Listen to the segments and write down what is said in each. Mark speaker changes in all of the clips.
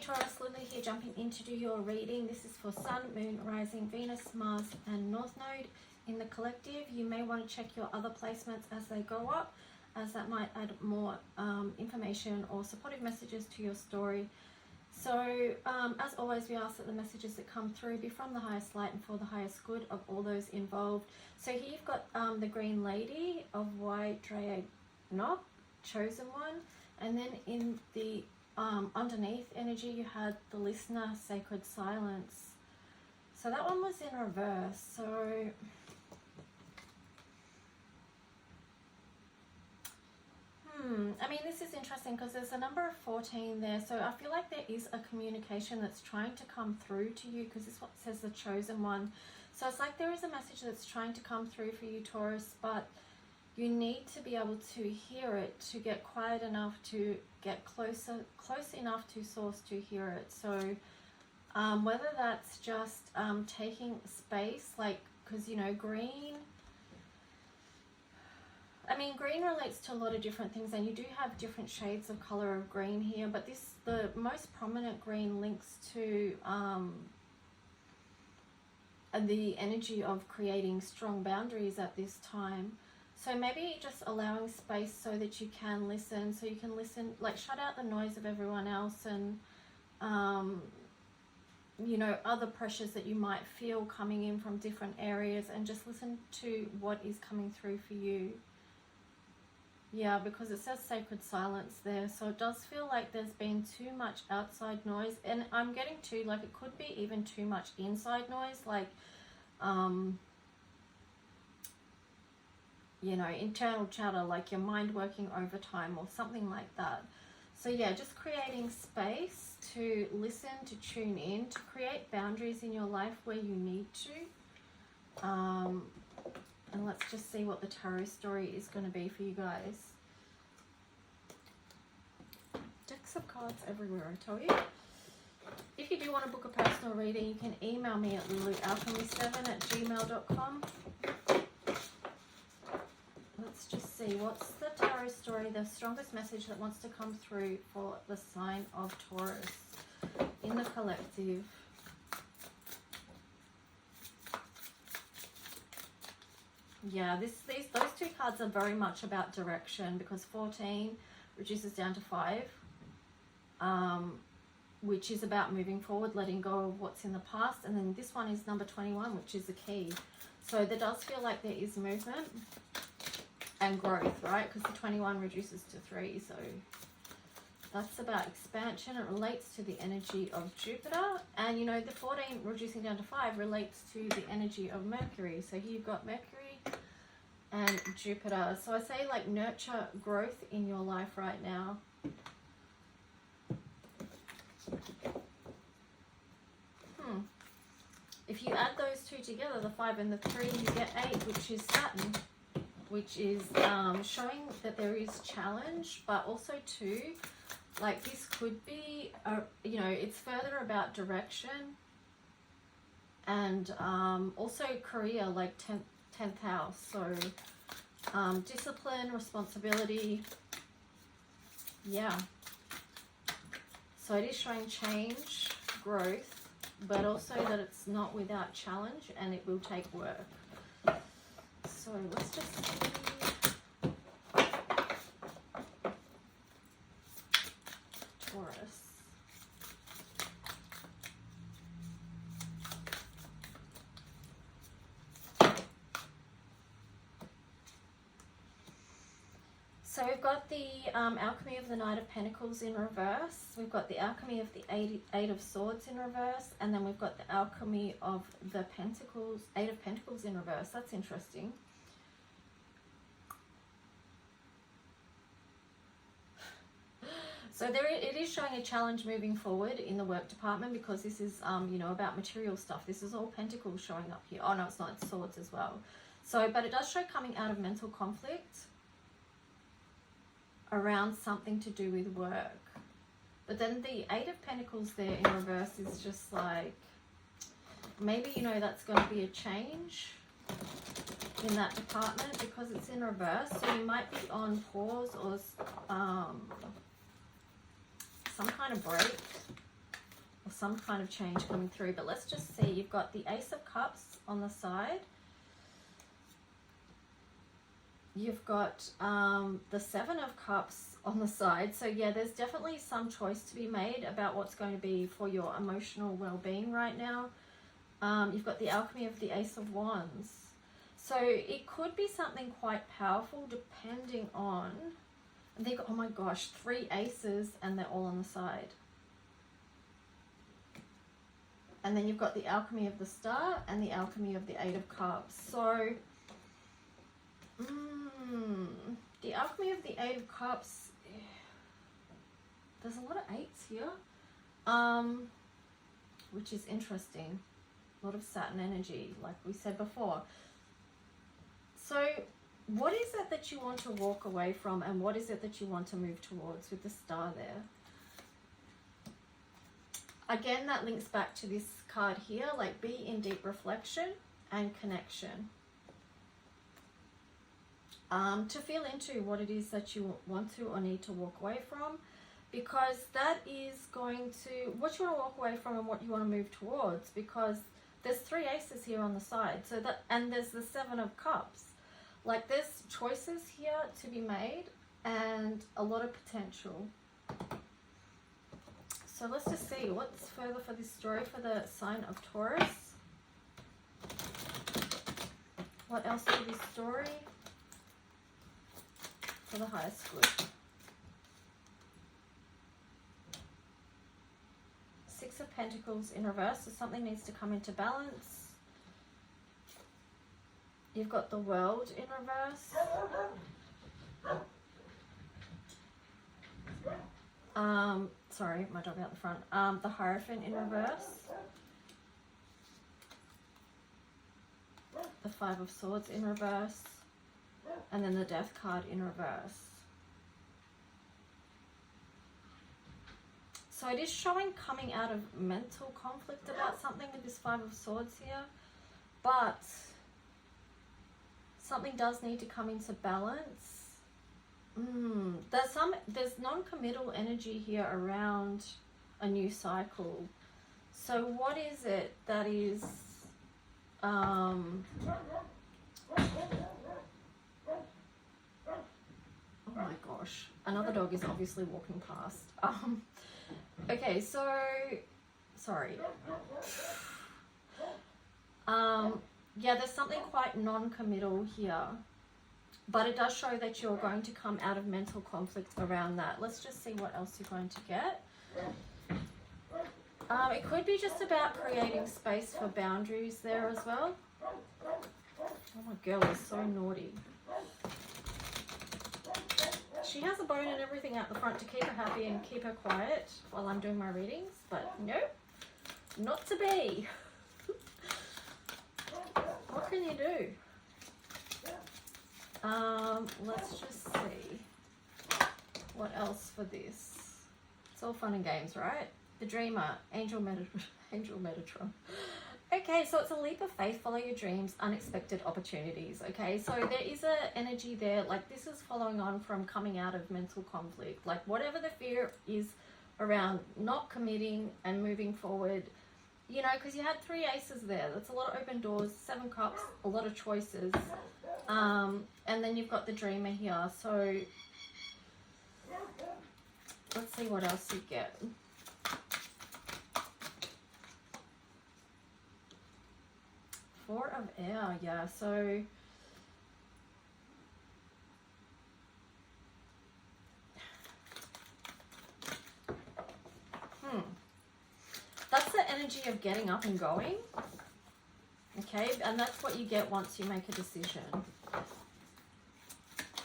Speaker 1: Taurus, Lily here, jumping in to do your reading. This is for Sun, Moon, Rising, Venus, Mars and North Node in the collective. You may want to check your other placements as they go up, as that might add more information or supportive messages to your story. So as always, we ask that the messages that come through be from the highest light and for the highest good of all those involved. So here you've got the Green Lady of White Draenor, Chosen One, and then in the underneath energy you had the Listener, Sacred Silence. So that one was in reverse. So I mean, this is interesting because there's a number of 14 there, so I feel like there is a communication that's trying to come through to you, because this one says the Chosen One. So it's like there is a message that's trying to come through for you, Taurus, but you need to be able to hear it, to get quiet enough to get close enough to source to hear it. So whether that's just taking space, like, because you know, green, I mean, green relates to a lot of different things, and you do have different shades of color of green here, but the most prominent green links to the energy of creating strong boundaries at this time. So maybe just allowing space so that you can listen, like shut out the noise of everyone else and you know, other pressures that you might feel coming in from different areas, and just listen to what is coming through for you. Yeah, because it says sacred silence there, so it does feel like there's been too much outside noise, and I'm getting to, like, it could be even too much inside noise, like you know, internal chatter, like your mind working overtime or something like that. So yeah, just creating space to listen, to tune in, to create boundaries in your life where you need to. And let's just see what the tarot story is going to be for you guys. Decks of cards everywhere, I tell you. If you do want to book a personal reading, you can email me at lulualchemy7@gmail.com. Let's just see, what's the tarot story, the strongest message that wants to come through for the sign of Taurus in the collective. Yeah, those two cards are very much about direction, because 14 reduces down to 5, which is about moving forward, letting go of what's in the past, and then this one is number 21, which is the key. So there does feel like there is movement and growth, right? Because the 21 reduces to 3, so that's about expansion. It relates to the energy of Jupiter, and you know, the 14 reducing down to 5 relates to the energy of Mercury. So here you've got Mercury and Jupiter. So I say, like, nurture growth in your life right now. If you add those two together, the 5 and the 3, you get 8, which is Saturn, which is showing that there is challenge, but also too, like, this could be you know, it's further about direction, and also career, like 10th house. So discipline, responsibility. Yeah, so it is showing change, growth, but also that it's not without challenge, and it will take work. So let's just see. Taurus. So we've got the alchemy of the Knight of Pentacles in reverse. We've got the alchemy of the Eight of Swords in reverse. And then we've got the alchemy of the Pentacles, Eight of Pentacles in reverse. That's interesting. So it is showing a challenge moving forward in the work department, because this is, you know, about material stuff. This is all Pentacles showing up here. Oh no, it's not, it's Swords as well. So, but it does show coming out of mental conflict around something to do with work. But then the Eight of Pentacles there in reverse is just like, maybe, you know, that's going to be a change in that department because it's in reverse. So you might be on pause or some kind of break some kind of change coming through. But let's just see. You've got the Ace of Cups on the side. You've got the Seven of Cups on the side. So yeah, there's definitely some choice to be made about what's going to be for your emotional well-being right now. You've got the Alchemy of the Ace of Wands. So it could be something quite powerful depending on, and they've got, oh my gosh, 3 aces and they're all on the side. And then you've got the Alchemy of the Star and the Alchemy of the Eight of Cups. So, the Alchemy of the Eight of Cups, there's a lot of eights here, which is interesting. A lot of Saturn energy, like we said before. So, what is it that you want to walk away from, and what is it that you want to move towards with the star there? Again, that links back to this card here, like be in deep reflection and connection. To feel into what it is that you want to or need to walk away from, because that is going to, what you want to walk away from and what you want to move towards, because there's 3 aces here on the side, so that, and there's the Seven of Cups. Like there's choices here to be made and a lot of potential. So let's just see what's further for this story for the sign of Taurus. What else for this story for the highest good? 6 of Pentacles in reverse, so something needs to come into balance. You've got the World in reverse. Sorry, my dog out the front. The Hierophant in reverse. The Five of Swords in reverse. And then the Death card in reverse. So it is showing coming out of mental conflict about something with this Five of Swords here. But something does need to come into balance. There's non-committal energy here around a new cycle. So what is it that is oh my gosh, another dog is obviously walking past. Okay, so sorry. Yeah, there's something quite non-committal here, but it does show that you're going to come out of mental conflict around that. Let's just see what else you're going to get. It could be just about creating space for boundaries there as well. Oh, my girl is so naughty. She has a bone and everything out the front to keep her happy and keep her quiet while I'm doing my readings, but nope, not to be. What can you do? Let's just see. What else for this? It's all fun and games, right? The Dreamer, Angel Metatron. Okay, so it's a leap of faith, follow your dreams, unexpected opportunities. Okay, so there is an energy there, like this is following on from coming out of mental conflict. Like whatever the fear is around not committing and moving forward, you know, because you had 3 aces there. That's a lot of open doors, 7 cups, a lot of choices. And then you've got the Dreamer here. So let's see what else you get. Four of Air, yeah. So that's the energy of getting up and going. Okay, and that's what you get once you make a decision.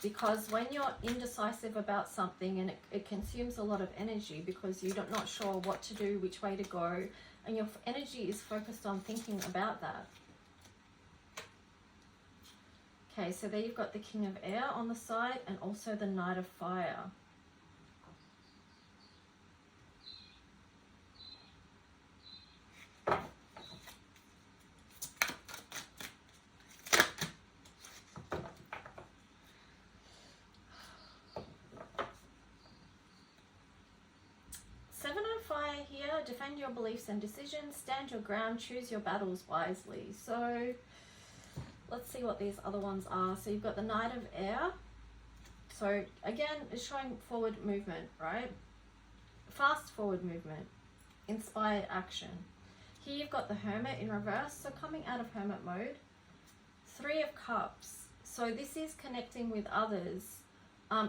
Speaker 1: Because when you're indecisive about something and it consumes a lot of energy because you're not sure what to do, which way to go, and your energy is focused on thinking about that. Okay, so there you've got the King of Air on the side and also the Knight of Fire. Seven of fire here. Defend your beliefs and decisions. Stand your ground. Choose your battles wisely. So let's see what these other ones are. So you've got the Knight of Air. So again, it's showing forward movement, right? Fast forward movement. Inspired action. Here you've got the Hermit in reverse. So coming out of Hermit mode. Three of Cups. So this is connecting with others.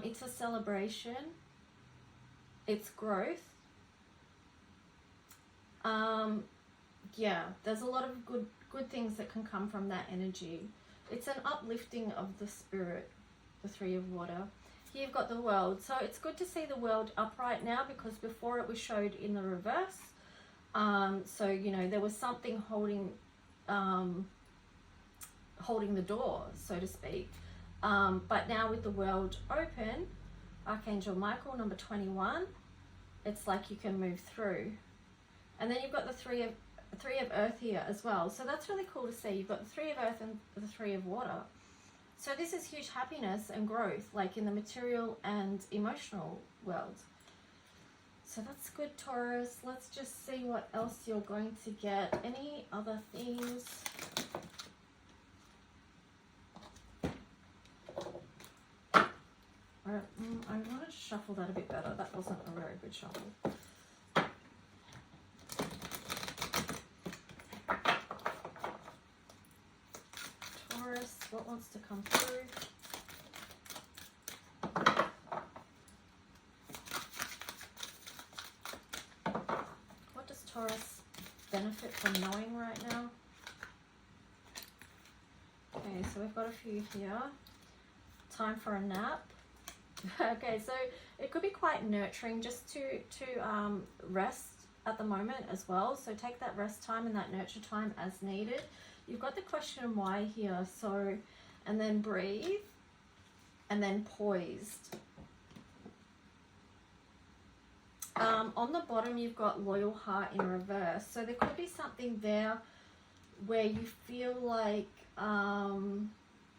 Speaker 1: It's a celebration. It's growth. Yeah, there's a lot of good things that can come from that energy. It's an uplifting of the spirit, the Three of Water. Here you've got the World. So it's good to see the World upright now, because before it was showed in the reverse. So, you know, there was something holding the door, so to speak. But now with the World open, Archangel Michael, number 21, it's like you can move through. And then you've got the three of Earth here as well. So that's really cool to see. You've got the Three of Earth and the Three of Water. So this is huge happiness and growth, like in the material and emotional world. So that's good, Taurus. Let's just see what else you're going to get. Any other themes? I wanted to shuffle that a bit better. That wasn't a very good shuffle. Taurus, what wants to come through? What does Taurus benefit from knowing right now? Okay, so we've got a few here. Time for a nap. Okay, so it could be quite nurturing just to rest at the moment as well. So take that rest time and that nurture time as needed. You've got the question why here. So, and then breathe, and then poised. On the bottom, you've got loyal heart in reverse. So there could be something there where you feel like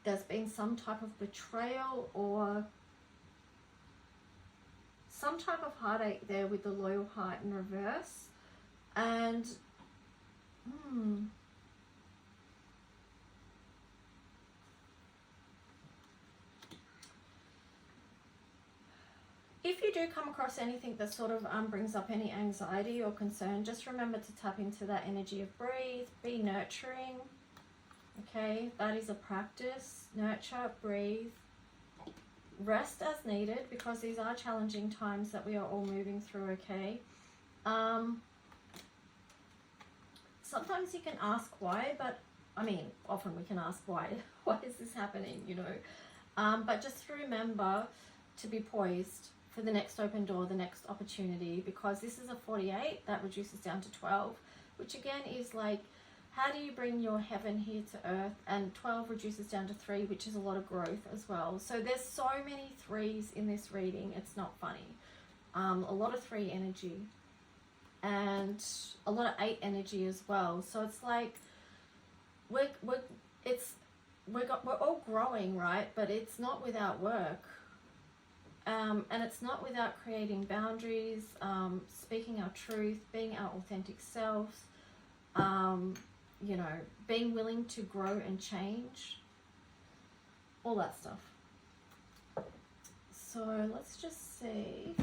Speaker 1: there's been some type of betrayal or some type of heartache there with the loyal heart in reverse. And if you do come across anything that sort of brings up any anxiety or concern, just remember to tap into that energy of breathe, be nurturing. Okay, that is a practice. Nurture, breathe. Rest as needed, because these are challenging times that we are all moving through, okay? Sometimes you can ask why, but I mean, often we can ask why. Why is this happening, you know? But just remember to be poised for the next open door, the next opportunity, because this is a 48, that reduces down to 12, which again is like, how do you bring your heaven here to earth? And 12 reduces down to 3, which is a lot of growth as well. So there's so many 3s in this reading, it's not funny. A lot of 3 energy and a lot of 8 energy as well. So it's like we're all growing, right? But it's not without work. And it's not without creating boundaries, speaking our truth, being our authentic selves, you know, being willing to grow and change, all that stuff. So let's just see.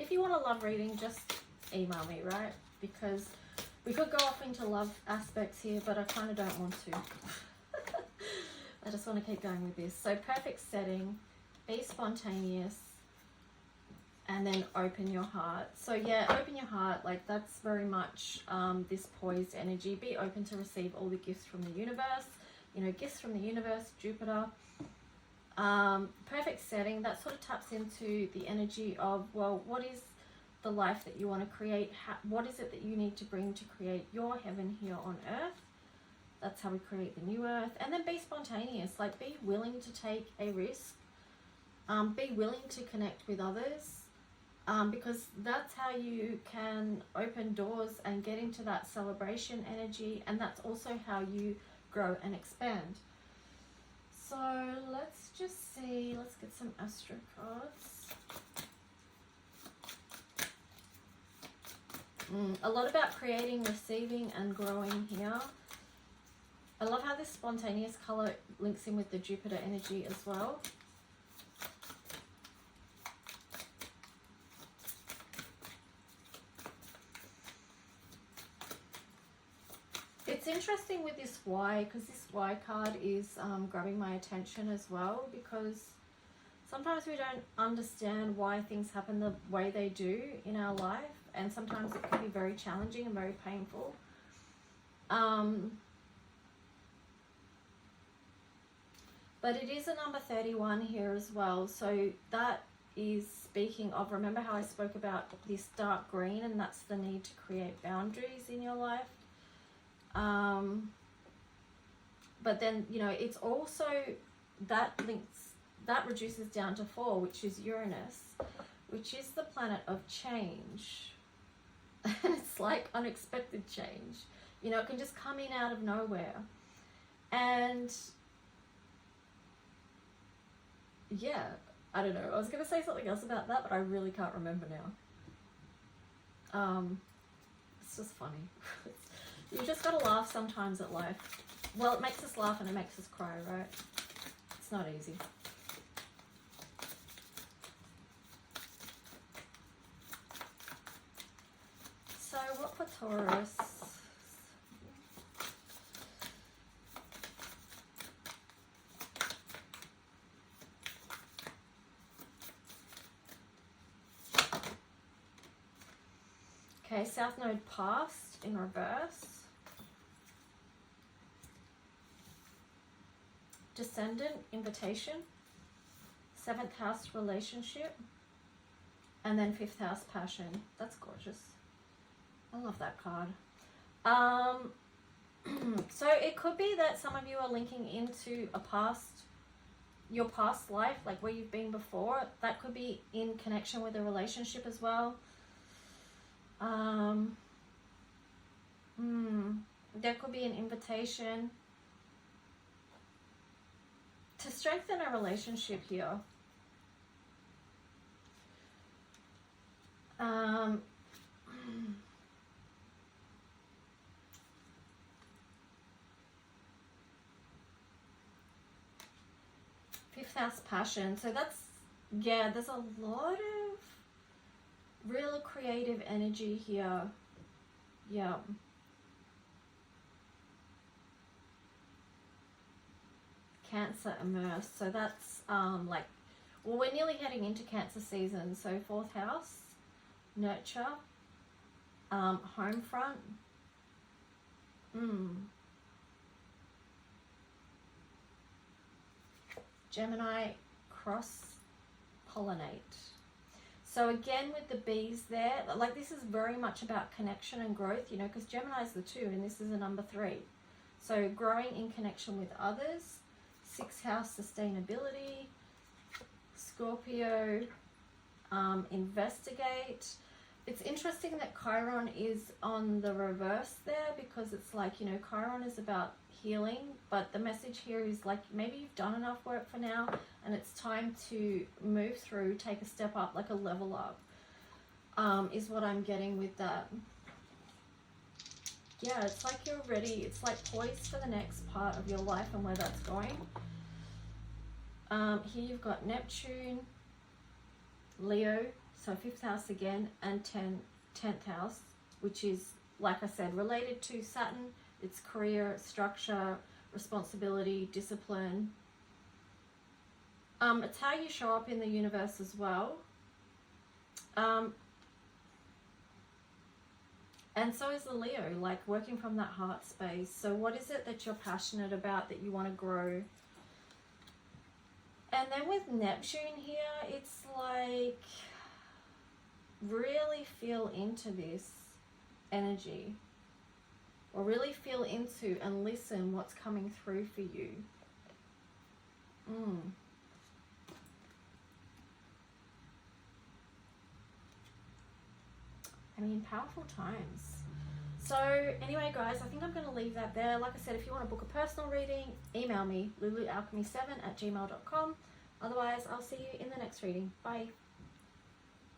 Speaker 1: If you want a love reading, just email me, right? Because we could go off into love aspects here, but I kind of don't want to. I just want to keep going with this. So perfect setting, be spontaneous, and then open your heart. So yeah, open your heart, like that's very much this poised energy. Be open to receive all the gifts from the universe, you know, gifts from the universe, Jupiter. Perfect setting, that sort of taps into the energy of, well, what is the life that you want to create? What is it that you need to bring to create your heaven here on earth? That's how we create the new earth. And then be spontaneous, like be willing to take a risk, be willing to connect with others, because that's how you can open doors and get into that celebration energy, and that's also how you grow and expand. So let's just see, let's get some astro cards. A lot about creating, receiving, and growing here. I love how this spontaneous color links in with the Jupiter energy as well. It's interesting with this Y, because this Y card is grabbing my attention as well, because sometimes we don't understand why things happen the way they do in our life, and sometimes it can be very challenging and very painful. But it is a number 31 here as well, so that is speaking of, remember how I spoke about this dark green, and that's the need to create boundaries in your life. But then, you know, it's also that reduces down to 4, which is Uranus, which is the planet of change. And it's like unexpected change. You know, it can just come in out of nowhere. And yeah, I don't know. I was going to say something else about that, but I really can't remember now. It's just funny. You just got to laugh sometimes at life. Well, it makes us laugh and it makes us cry, right? It's not easy. So what for Taurus? Okay, South Node passed in reverse. Descendant, invitation. 7th house, relationship. And then 5th house, passion. That's gorgeous. I love that card. So it could be that some of you are linking into your past life, like where you've been before. That could be in connection with a relationship as well. There could be an invitation to strengthen a relationship here. Fifth house, passion. So that's, yeah, there's a lot of real creative energy here. Yeah. Cancer immersed. So that's like, well, we're nearly heading into Cancer season. So 4th house, nurture, home front. Gemini, cross pollinate. So again, with the bees there, like this is very much about connection and growth, you know, because Gemini is the 2 and this is a number 3. So growing in connection with others. 6th house, sustainability. Scorpio, investigate. It's interesting that Chiron is on the reverse there, because it's like, you know, Chiron is about healing, but the message here is like, maybe you've done enough work for now and it's time to move through, take a step up, like a level up, is what I'm getting with that. Yeah, it's like you're ready. It's like poised for the next part of your life and where that's going. Here you've got Neptune, Leo, so 5th house again, and 10th house, which is, like I said, related to Saturn. It's career, structure, responsibility, discipline. It's how you show up in the universe as well. And so is the Leo, like working from that heart space. So what is it that you're passionate about, that you want to grow? And then with Neptune here, it's like really feel into this energy, or really feel into and listen what's coming through for you. I mean, powerful times. So anyway, guys, I think I'm going to leave that there. Like I said, if you want to book a personal reading, email me, lulualchemy7@gmail.com. Otherwise, I'll see you in the next reading. Bye.